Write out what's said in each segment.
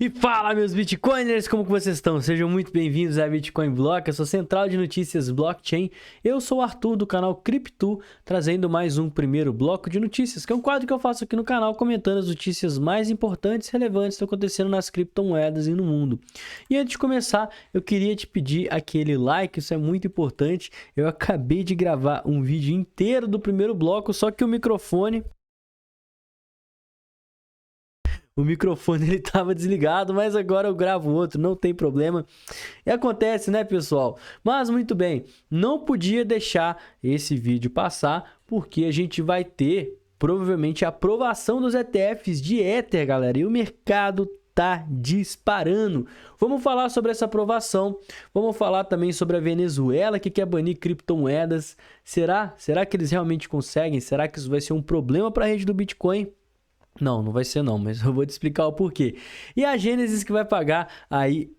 E fala, meus Bitcoiners, como que vocês estão? Sejam muito bem-vindos à Bitcoin Block, eu sou Central de Notícias Blockchain. Eu sou o Arthur do canal Crypto, trazendo mais um primeiro bloco de notícias, que é um quadro que eu faço aqui no canal comentando as notícias mais importantes e relevantes que estão acontecendo nas criptomoedas e no mundo. E antes de começar, eu queria te pedir aquele like, isso é muito importante. Eu acabei de gravar um vídeo inteiro do primeiro bloco, só que o microfone ele estava desligado, mas agora eu gravo outro, não tem problema. E acontece, né, pessoal? Mas muito bem, não podia deixar esse vídeo passar, porque a gente vai ter provavelmente a aprovação dos ETFs de Ether, galera, e o mercado tá disparando. Vamos falar sobre essa aprovação, vamos falar também sobre a Venezuela que quer banir criptomoedas. Será que eles realmente conseguem? Será que isso vai ser um problema para a rede do Bitcoin? Não, não vai ser não, mas eu vou te explicar o porquê. E a Genesis que vai pagar aí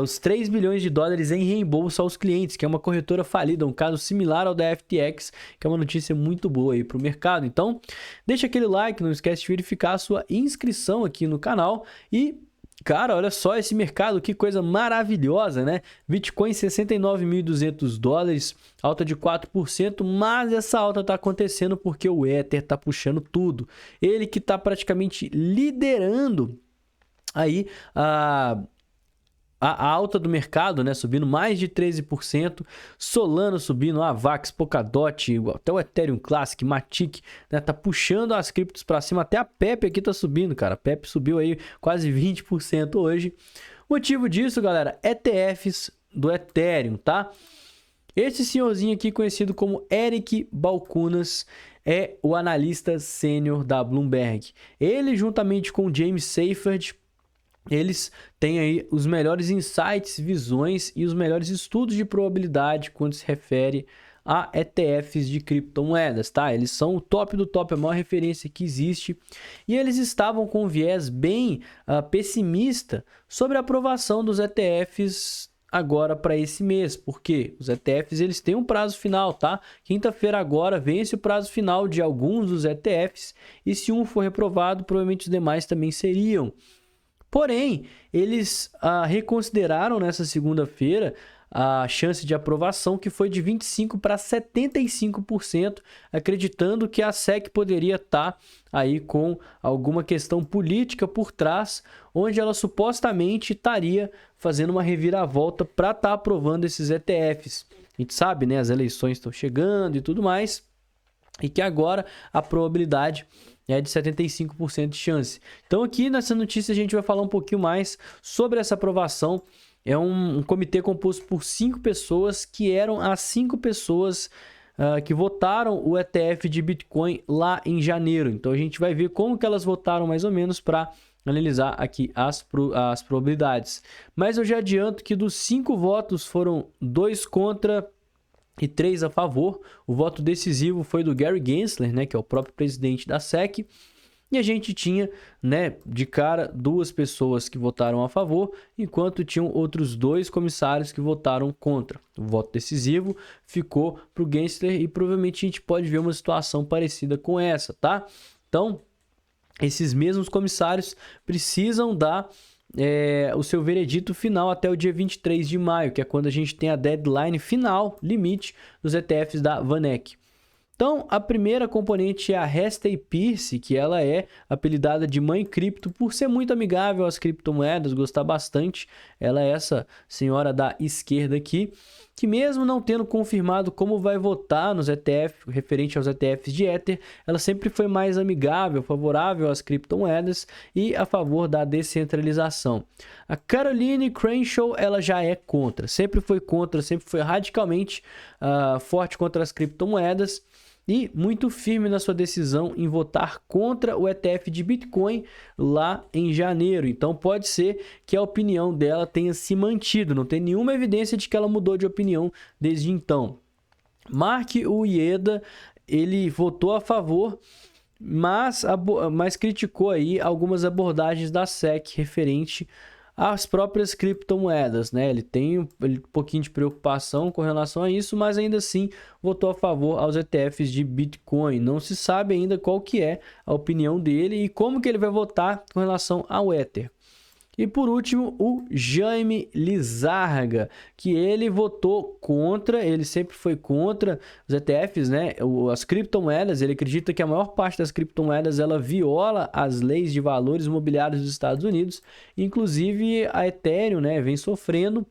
os 3 bilhões de dólares em reembolso aos clientes, que é uma corretora falida, um caso similar ao da FTX, que é uma notícia muito boa aí para o mercado. Então, deixa aquele like, não esquece de verificar a sua inscrição aqui no canal e... Cara, olha só esse mercado, que coisa maravilhosa, né? Bitcoin 69.200 dólares, alta de 4%, mas essa alta tá acontecendo porque o Ether tá puxando tudo. Ele que tá praticamente liderando aí a alta do mercado, né? Subindo mais de 13%, Solana subindo, Avax, Polkadot, até o Ethereum Classic, Matic, né? Tá puxando as criptos para cima, até a Pepe aqui tá subindo, cara. A Pepe subiu aí quase 20% hoje. Motivo disso, galera, ETFs do Ethereum, tá? Esse senhorzinho aqui, conhecido como Eric Balchunas, é o analista sênior da Bloomberg. Ele, juntamente com James Seyffert, eles têm aí os melhores insights, visões e os melhores estudos de probabilidade quando se refere a ETFs de criptomoedas, tá? Eles são o top do top, a maior referência que existe. E eles estavam com um viés bem pessimista sobre a aprovação dos ETFs agora para esse mês, porque os ETFs eles têm um prazo final, tá? Quinta-feira agora vence o prazo final de alguns dos ETFs e se um for reprovado, provavelmente os demais também seriam. Porém, eles reconsideraram nessa segunda-feira a chance de aprovação, que foi de 25% para 75%, acreditando que a SEC poderia estar aí com alguma questão política por trás, onde ela supostamente estaria fazendo uma reviravolta para estar aprovando esses ETFs. A gente sabe, né? As eleições estão chegando e tudo mais, e que agora a probabilidade é de 75% de chance. Então aqui nessa notícia a gente vai falar um pouquinho mais sobre essa aprovação. É um comitê composto por 5 pessoas, que eram as 5 pessoas que votaram o ETF de Bitcoin lá em janeiro. Então a gente vai ver como que elas votaram mais ou menos para analisar aqui as probabilidades. Mas eu já adianto que dos 5 votos foram 2 contra e 3 a favor. O voto decisivo foi do Gary Gensler, né, que é o próprio presidente da SEC. E a gente tinha, né, de cara 2 pessoas que votaram a favor, enquanto tinham outros 2 comissários que votaram contra. O voto decisivo ficou para o Gensler e provavelmente a gente pode ver uma situação parecida com essa, tá? Então, esses mesmos comissários precisam dar o seu veredito final até o dia 23 de maio, que é quando a gente tem a deadline final, limite, dos ETFs da VanEck. Então, a primeira componente é a Hestia Peirce, que ela é apelidada de Mãe Cripto por ser muito amigável às criptomoedas, gostar bastante. Ela é essa senhora da esquerda aqui, que mesmo não tendo confirmado como vai votar nos ETFs, referente aos ETFs de Ether, ela sempre foi mais amigável, favorável às criptomoedas e a favor da descentralização. A Caroline Crenshaw, ela já é contra, sempre foi radicalmente forte contra as criptomoedas e muito firme na sua decisão em votar contra o ETF de Bitcoin lá em janeiro. Então pode ser que a opinião dela tenha se mantido, não tem nenhuma evidência de que ela mudou de opinião desde então. Mark Uyeda, ele votou a favor, mas criticou aí algumas abordagens da SEC referente às próprias criptomoedas, né? Ele tem um pouquinho de preocupação com relação a isso, mas ainda assim votou a favor aos ETFs de Bitcoin. Não se sabe ainda qual que é a opinião dele e como que ele vai votar com relação ao Ether. E por último, o Jaime Lizarga, que ele votou contra, ele sempre foi contra os ETFs, né? As criptomoedas, ele acredita que a maior parte das criptomoedas ela viola as leis de valores imobiliários dos Estados Unidos, inclusive a Ethereum, né, vem sofrendo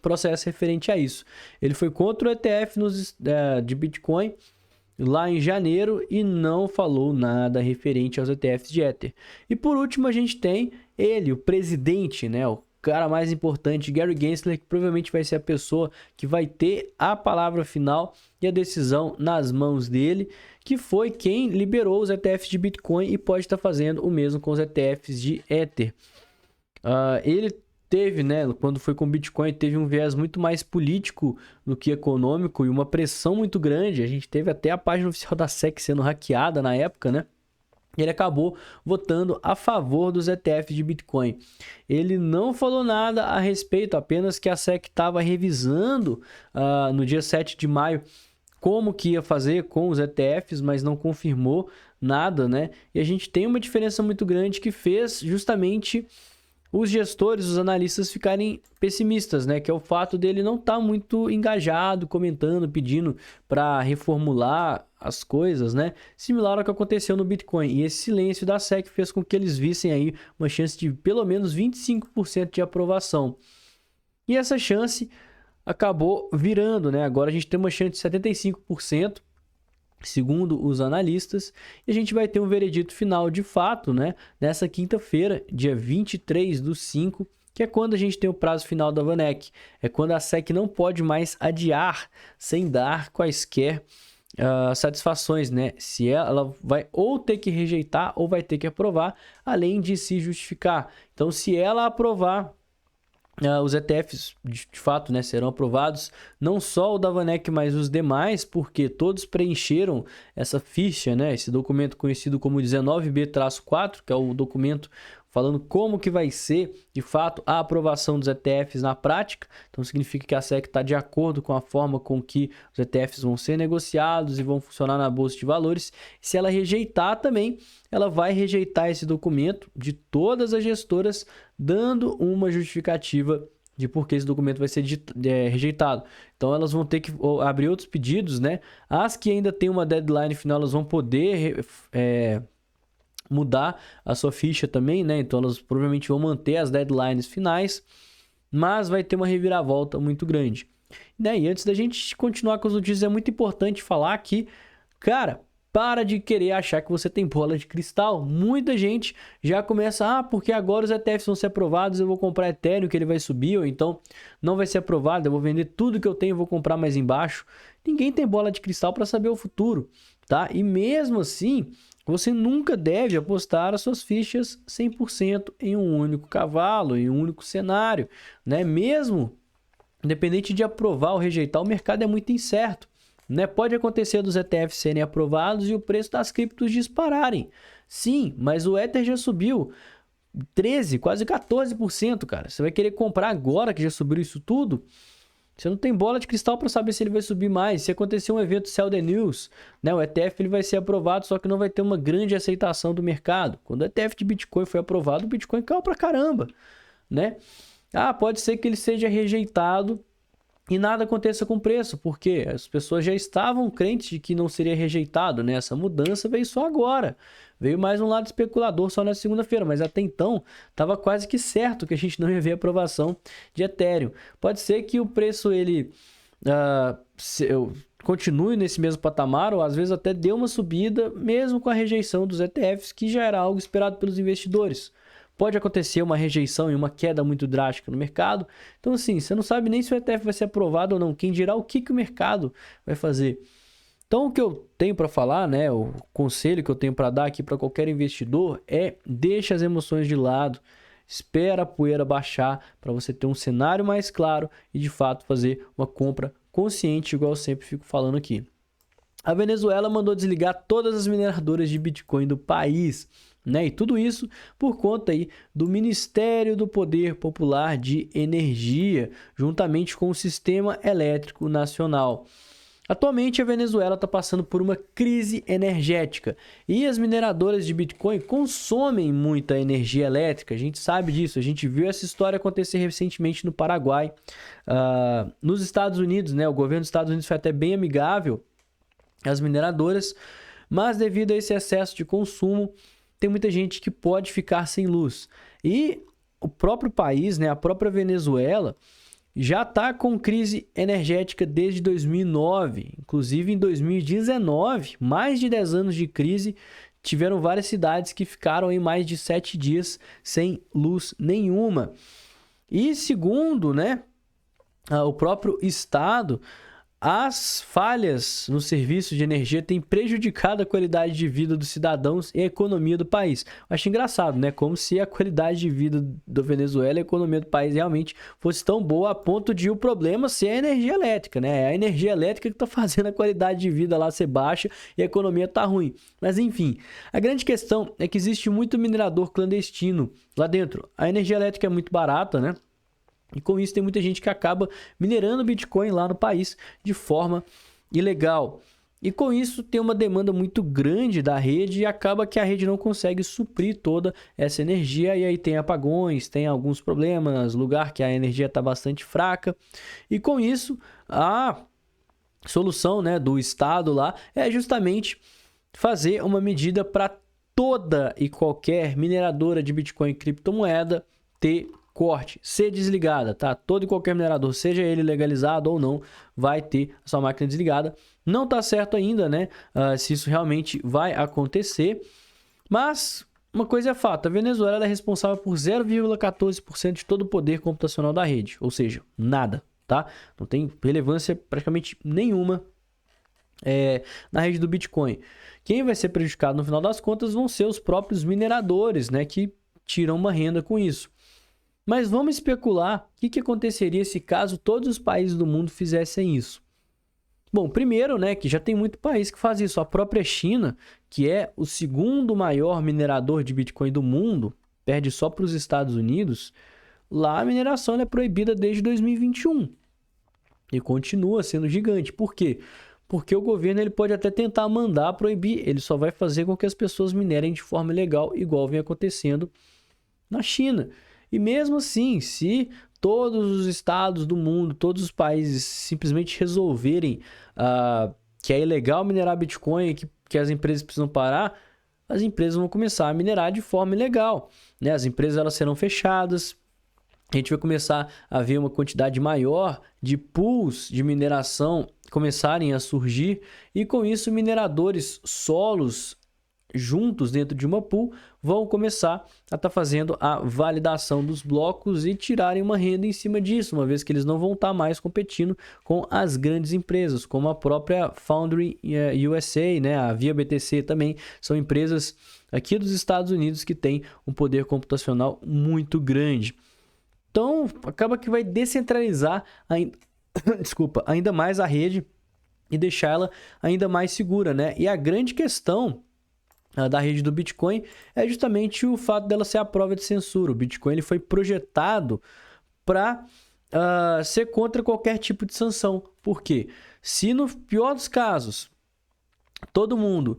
processo referente a isso. Ele foi contra o ETF de Bitcoin lá em janeiro e não falou nada referente aos ETFs de Ether. E por último a gente tem ele, o presidente, né, o cara mais importante, Gary Gensler, que provavelmente vai ser a pessoa que vai ter a palavra final e a decisão nas mãos dele, que foi quem liberou os ETFs de Bitcoin e pode estar fazendo o mesmo com os ETFs de Ether. Ele teve, né, quando foi com o Bitcoin, teve um viés muito mais político do que econômico e uma pressão muito grande. A gente teve até a página oficial da SEC sendo hackeada na época, né? E ele acabou votando a favor dos ETFs de Bitcoin. Ele não falou nada a respeito, apenas que a SEC estava revisando no dia 7 de maio como que ia fazer com os ETFs, mas não confirmou nada, né? E a gente tem uma diferença muito grande que fez justamente os gestores, os analistas ficarem pessimistas, né? Que é o fato dele não estar muito engajado, comentando, pedindo para reformular as coisas, né? Similar ao que aconteceu no Bitcoin. E esse silêncio da SEC fez com que eles vissem aí uma chance de pelo menos 25% de aprovação. E essa chance acabou virando, né? Agora a gente tem uma chance de 75%. Segundo os analistas, e a gente vai ter um veredito final de fato, né, nessa quinta-feira, dia 23/5, que é quando a gente tem o prazo final da VanEck. É quando a SEC não pode mais adiar sem dar quaisquer satisfações, né? Se ela vai ou ter que rejeitar ou vai ter que aprovar, além de se justificar. Então, se ela aprovar, os ETFs, de fato, né, serão aprovados, não só o da VanEck, mas os demais, porque todos preencheram essa ficha, né, esse documento conhecido como 19B-4, que é o documento falando como que vai ser, de fato, a aprovação dos ETFs na prática. Então, significa que a SEC está de acordo com a forma com que os ETFs vão ser negociados e vão funcionar na Bolsa de Valores. Se ela rejeitar também, ela vai rejeitar esse documento de todas as gestoras, dando uma justificativa de por que esse documento vai ser rejeitado. Então, elas vão ter que abrir outros pedidos, né? As que ainda têm uma deadline final, elas vão poder mudar a sua ficha também, né? Então, elas provavelmente vão manter as deadlines finais, mas vai ter uma reviravolta muito grande, né? E antes da gente continuar com as notícias, é muito importante falar que, cara, para de querer achar que você tem bola de cristal. Muita gente já começa, porque agora os ETFs vão ser aprovados, eu vou comprar Ethereum que ele vai subir, ou então não vai ser aprovado, eu vou vender tudo que eu tenho e vou comprar mais embaixo. Ninguém tem bola de cristal para saber o futuro, tá? E mesmo assim, você nunca deve apostar as suas fichas 100% em um único cavalo, em um único cenário, né? Mesmo independente de aprovar ou rejeitar, o mercado é muito incerto, né? Pode acontecer dos ETFs serem aprovados e o preço das criptos dispararem. Sim, mas o Ether já subiu 13%, quase 14%, cara. Você vai querer comprar agora que já subiu isso tudo? Você não tem bola de cristal para saber se ele vai subir mais. Se acontecer um evento Sell the News, né, o ETF ele vai ser aprovado, só que não vai ter uma grande aceitação do mercado. Quando o ETF de Bitcoin foi aprovado, o Bitcoin caiu pra caramba, né? Pode ser que ele seja rejeitado e nada aconteça com o preço, porque as pessoas já estavam crentes de que não seria rejeitado, né? Essa mudança veio só agora. Veio mais um lado especulador só na segunda-feira, mas até então estava quase que certo que a gente não ia ver aprovação de Ethereum. Pode ser que o preço ele continue nesse mesmo patamar, ou às vezes até dê uma subida, mesmo com a rejeição dos ETFs, que já era algo esperado pelos investidores. Pode acontecer uma rejeição e uma queda muito drástica no mercado. Então, assim, você não sabe nem se o ETF vai ser aprovado ou não. Quem dirá o que o mercado vai fazer. Então, o que eu tenho para falar, né, o conselho que eu tenho para dar aqui para qualquer investidor é: deixa as emoções de lado, espera a poeira baixar para você ter um cenário mais claro e, de fato, fazer uma compra consciente, igual eu sempre fico falando aqui. A Venezuela mandou desligar todas as mineradoras de Bitcoin do país, né? E tudo isso por conta aí do Ministério do Poder Popular de Energia, juntamente com o Sistema Elétrico Nacional. Atualmente, a Venezuela está passando por uma crise energética e as mineradoras de Bitcoin consomem muita energia elétrica. A gente sabe disso, a gente viu essa história acontecer recentemente no Paraguai. Nos Estados Unidos, né, o governo dos Estados Unidos foi até bem amigável às mineradoras, mas devido a esse excesso de consumo, tem muita gente que pode ficar sem luz. E o próprio país, né, a própria Venezuela, já está com crise energética desde 2009. Inclusive, em 2019, mais de 10 anos de crise, tiveram várias cidades que ficaram em mais de 7 dias sem luz nenhuma. E segundo, né, o próprio Estado, as falhas no serviço de energia têm prejudicado a qualidade de vida dos cidadãos e a economia do país. Eu acho engraçado, né? Como se a qualidade de vida da Venezuela e a economia do país realmente fosse tão boa a ponto de o problema ser a energia elétrica, né? É a energia elétrica que está fazendo a qualidade de vida lá ser baixa e a economia tá ruim. Mas enfim, a grande questão é que existe muito minerador clandestino lá dentro. A energia elétrica é muito barata, né? E com isso tem muita gente que acaba minerando Bitcoin lá no país de forma ilegal. E com isso tem uma demanda muito grande da rede e acaba que a rede não consegue suprir toda essa energia. E aí tem apagões, tem alguns problemas, lugar que a energia está bastante fraca. E com isso a solução, né, do Estado lá é justamente fazer uma medida para toda e qualquer mineradora de Bitcoin e criptomoeda ter corte, ser desligada, tá? Todo e qualquer minerador, seja ele legalizado ou não, vai ter a sua máquina desligada. Não tá certo ainda, né? Se isso realmente vai acontecer. Mas uma coisa é fato, a Venezuela é responsável por 0,14% de todo o poder computacional da rede. Ou seja, nada, tá? Não tem relevância praticamente nenhuma na rede do Bitcoin. Quem vai ser prejudicado no final das contas vão ser os próprios mineradores, né? Que tiram uma renda com isso. Mas vamos especular o que aconteceria se caso todos os países do mundo fizessem isso. Bom, primeiro, né, que já tem muito país que faz isso. A própria China, que é o segundo maior minerador de Bitcoin do mundo, perde só para os Estados Unidos. Lá a mineração é proibida desde 2021 e continua sendo gigante. Por quê? Porque o governo ele pode até tentar mandar proibir, ele só vai fazer com que as pessoas minerem de forma ilegal, igual vem acontecendo na China. E mesmo assim, se todos os estados do mundo, todos os países simplesmente resolverem que é ilegal minerar Bitcoin, que as empresas precisam parar, as empresas vão começar a minerar de forma ilegal, né? As empresas elas serão fechadas, a gente vai começar a ver uma quantidade maior de pools de mineração começarem a surgir e com isso mineradores solos juntos dentro de uma pool vão começar a estar fazendo a validação dos blocos e tirarem uma renda em cima disso, uma vez que eles não vão estar mais competindo com as grandes empresas, como a própria Foundry USA, né? A Via BTC também, são empresas aqui dos Estados Unidos que têm um poder computacional muito grande. Então, acaba que vai descentralizar ainda mais a rede e deixar ela ainda mais segura, né? E a grande questão da rede do Bitcoin é justamente o fato dela ser a prova de censura. O Bitcoin ele foi projetado para ser contra qualquer tipo de sanção. Por quê? Se no pior dos casos, todo mundo,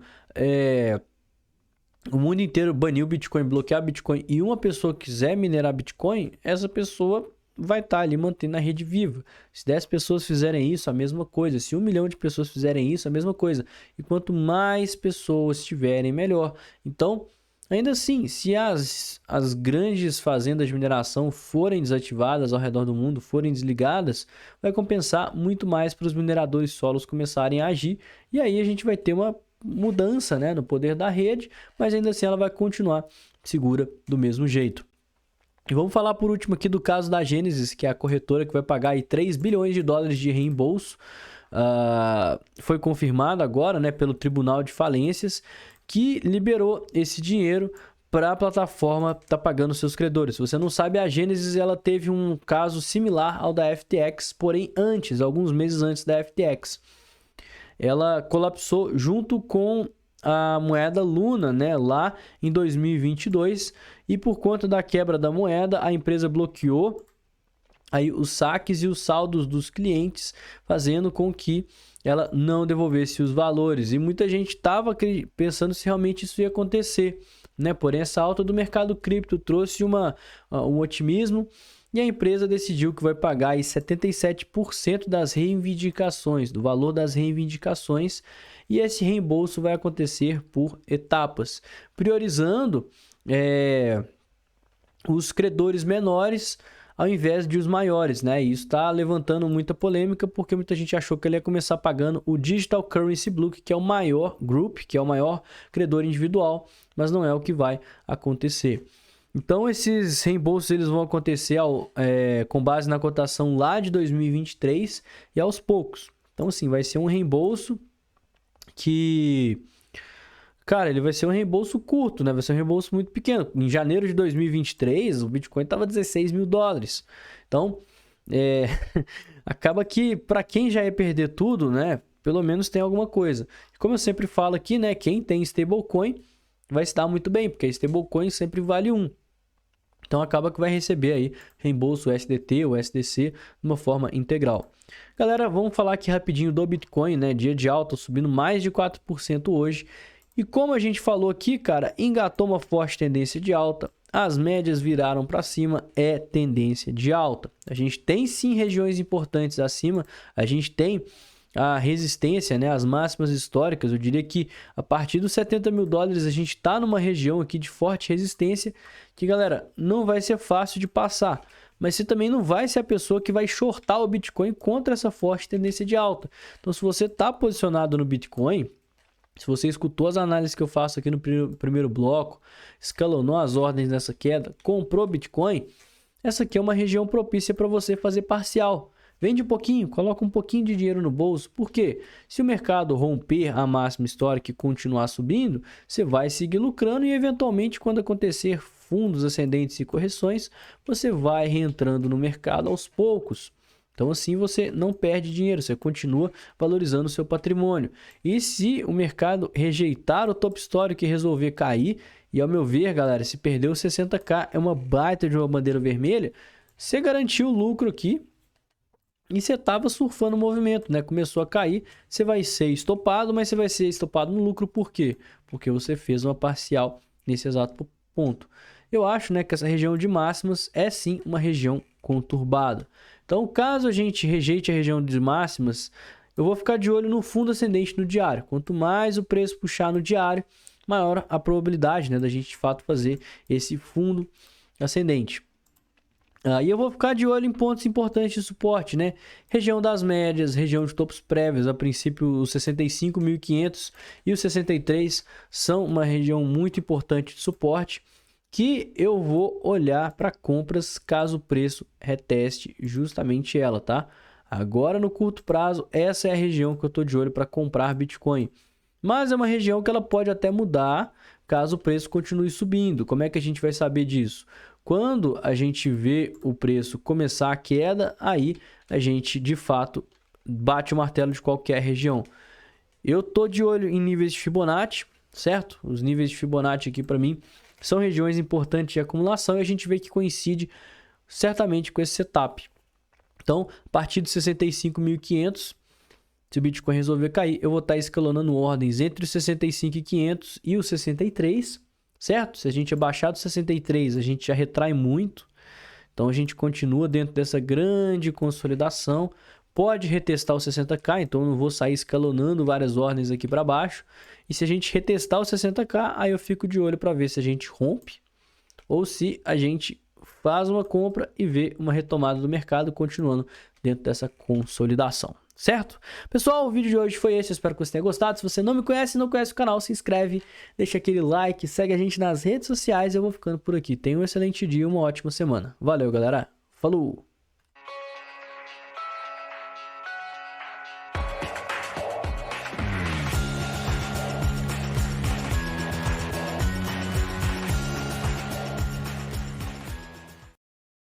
o mundo inteiro banir o Bitcoin, bloquear o Bitcoin e uma pessoa quiser minerar Bitcoin, essa pessoa vai estar ali mantendo a rede viva. Se 10 pessoas fizerem isso, a mesma coisa. Se 1 milhão de pessoas fizerem isso, a mesma coisa. E quanto mais pessoas tiverem, melhor. Então, ainda assim, se as grandes fazendas de mineração forem desativadas ao redor do mundo, forem desligadas, vai compensar muito mais para os mineradores solos começarem a agir. E aí a gente vai ter uma mudança, né, no poder da rede, mas ainda assim ela vai continuar segura do mesmo jeito. E vamos falar por último aqui do caso da Genesis, que é a corretora que vai pagar aí 3 bilhões de dólares de reembolso. Foi confirmado agora, né, pelo Tribunal de Falências, que liberou esse dinheiro para a plataforma estar pagando seus credores. Se você não sabe, a Genesis ela teve um caso similar ao da FTX, porém antes, alguns meses antes da FTX. Ela colapsou junto com a moeda Luna, né, lá em 2022, e por conta da quebra da moeda, a empresa bloqueou aí os saques e os saldos dos clientes, fazendo com que ela não devolvesse os valores. E muita gente estava pensando se realmente isso ia acontecer, né? Porém, essa alta do mercado cripto trouxe um otimismo e a empresa decidiu que vai pagar aí 77% das reivindicações, do valor das reivindicações, e esse reembolso vai acontecer por etapas, priorizando os credores menores ao invés de os maiores, né? E isso está levantando muita polêmica porque muita gente achou que ele ia começar pagando o Digital Currency Blue, que é o maior group, que é o maior credor individual, mas não é o que vai acontecer. Então, esses reembolsos eles vão acontecer com base na cotação lá de 2023 e aos poucos. Então, assim, vai ser um reembolso que... Cara, ele vai ser um reembolso curto, né? Vai ser um reembolso muito pequeno. Em janeiro de 2023, o Bitcoin estava 16 mil dólares. Então, acaba que para quem já ia perder tudo, né? Pelo menos tem alguma coisa. Como eu sempre falo aqui, né? Quem tem stablecoin vai se dar muito bem, porque a stablecoin sempre vale 1. Então, acaba que vai receber aí reembolso USDT ou USDC de uma forma integral. Galera, vamos falar aqui rapidinho do Bitcoin, né? Dia de alta, subindo mais de 4% hoje. E como a gente falou aqui, cara, engatou uma forte tendência de alta, as médias viraram para cima, é tendência de alta. A gente tem sim regiões importantes acima, a gente tem a resistência, né, as máximas históricas. Eu diria que a partir dos 70 mil dólares a gente está numa região aqui de forte resistência, que galera, não vai ser fácil de passar. Mas você também não vai ser a pessoa que vai shortar o Bitcoin contra essa forte tendência de alta. Então se você está posicionado no Bitcoin... Se você escutou as análises que eu faço aqui no primeiro bloco, escalonou as ordens nessa queda, comprou Bitcoin, essa aqui é uma região propícia para você fazer parcial. Vende um pouquinho, coloca um pouquinho de dinheiro no bolso. Por quê? Se o mercado romper a máxima histórica e continuar subindo, você vai seguir lucrando e eventualmente quando acontecer fundos ascendentes e correções, você vai reentrando no mercado aos poucos. Então assim você não perde dinheiro, você continua valorizando o seu patrimônio. E se o mercado rejeitar o top histórico e resolver cair, e ao meu ver, galera, se perdeu 60k é uma baita de uma bandeira vermelha, você garantiu o lucro aqui e você estava surfando o movimento, né? Começou a cair, você vai ser estopado, mas você vai ser estopado no lucro por quê? Porque você fez uma parcial nesse exato ponto. Eu acho, né, que essa região de máximas é sim uma região conturbada. Então, caso a gente rejeite a região de máximas, eu vou ficar de olho no fundo ascendente no diário. Quanto mais o preço puxar no diário, maior a probabilidade, né, da gente de fato fazer esse fundo ascendente. E eu vou ficar de olho em pontos importantes de suporte, né? Região das médias, região de topos prévios. A princípio, os 65.500 e os 63 são uma região muito importante de suporte, que eu vou olhar para compras caso o preço reteste justamente ela, tá? Agora no curto prazo, essa é a região que eu estou de olho para comprar Bitcoin. Mas é uma região que ela pode até mudar caso o preço continue subindo. Como é que a gente vai saber disso? Quando a gente vê o preço começar a queda, aí a gente de fato bate o martelo de qualquer região. Eu tô de olho em níveis de Fibonacci, certo? Os níveis de Fibonacci aqui para mim são regiões importantes de acumulação e a gente vê que coincide certamente com esse setup. Então, a partir de 65.500, se o Bitcoin resolver cair, eu vou estar escalonando ordens entre os 65.500 e os 63, certo? Se a gente abaixar dos 63, a gente já retrai muito. Então, a gente continua dentro dessa grande consolidação. Pode retestar os 60k, então eu não vou sair escalonando várias ordens aqui para baixo. E se a gente retestar os 60k, aí eu fico de olho para ver se a gente rompe ou se a gente faz uma compra e vê uma retomada do mercado continuando dentro dessa consolidação, certo? Pessoal, o vídeo de hoje foi esse, eu espero que você tenha gostado. Se você não me conhece e não conhece o canal, se inscreve, deixa aquele like, segue a gente nas redes sociais. Eu vou ficando por aqui. Tenha um excelente dia e uma ótima semana. Valeu, galera. Falou!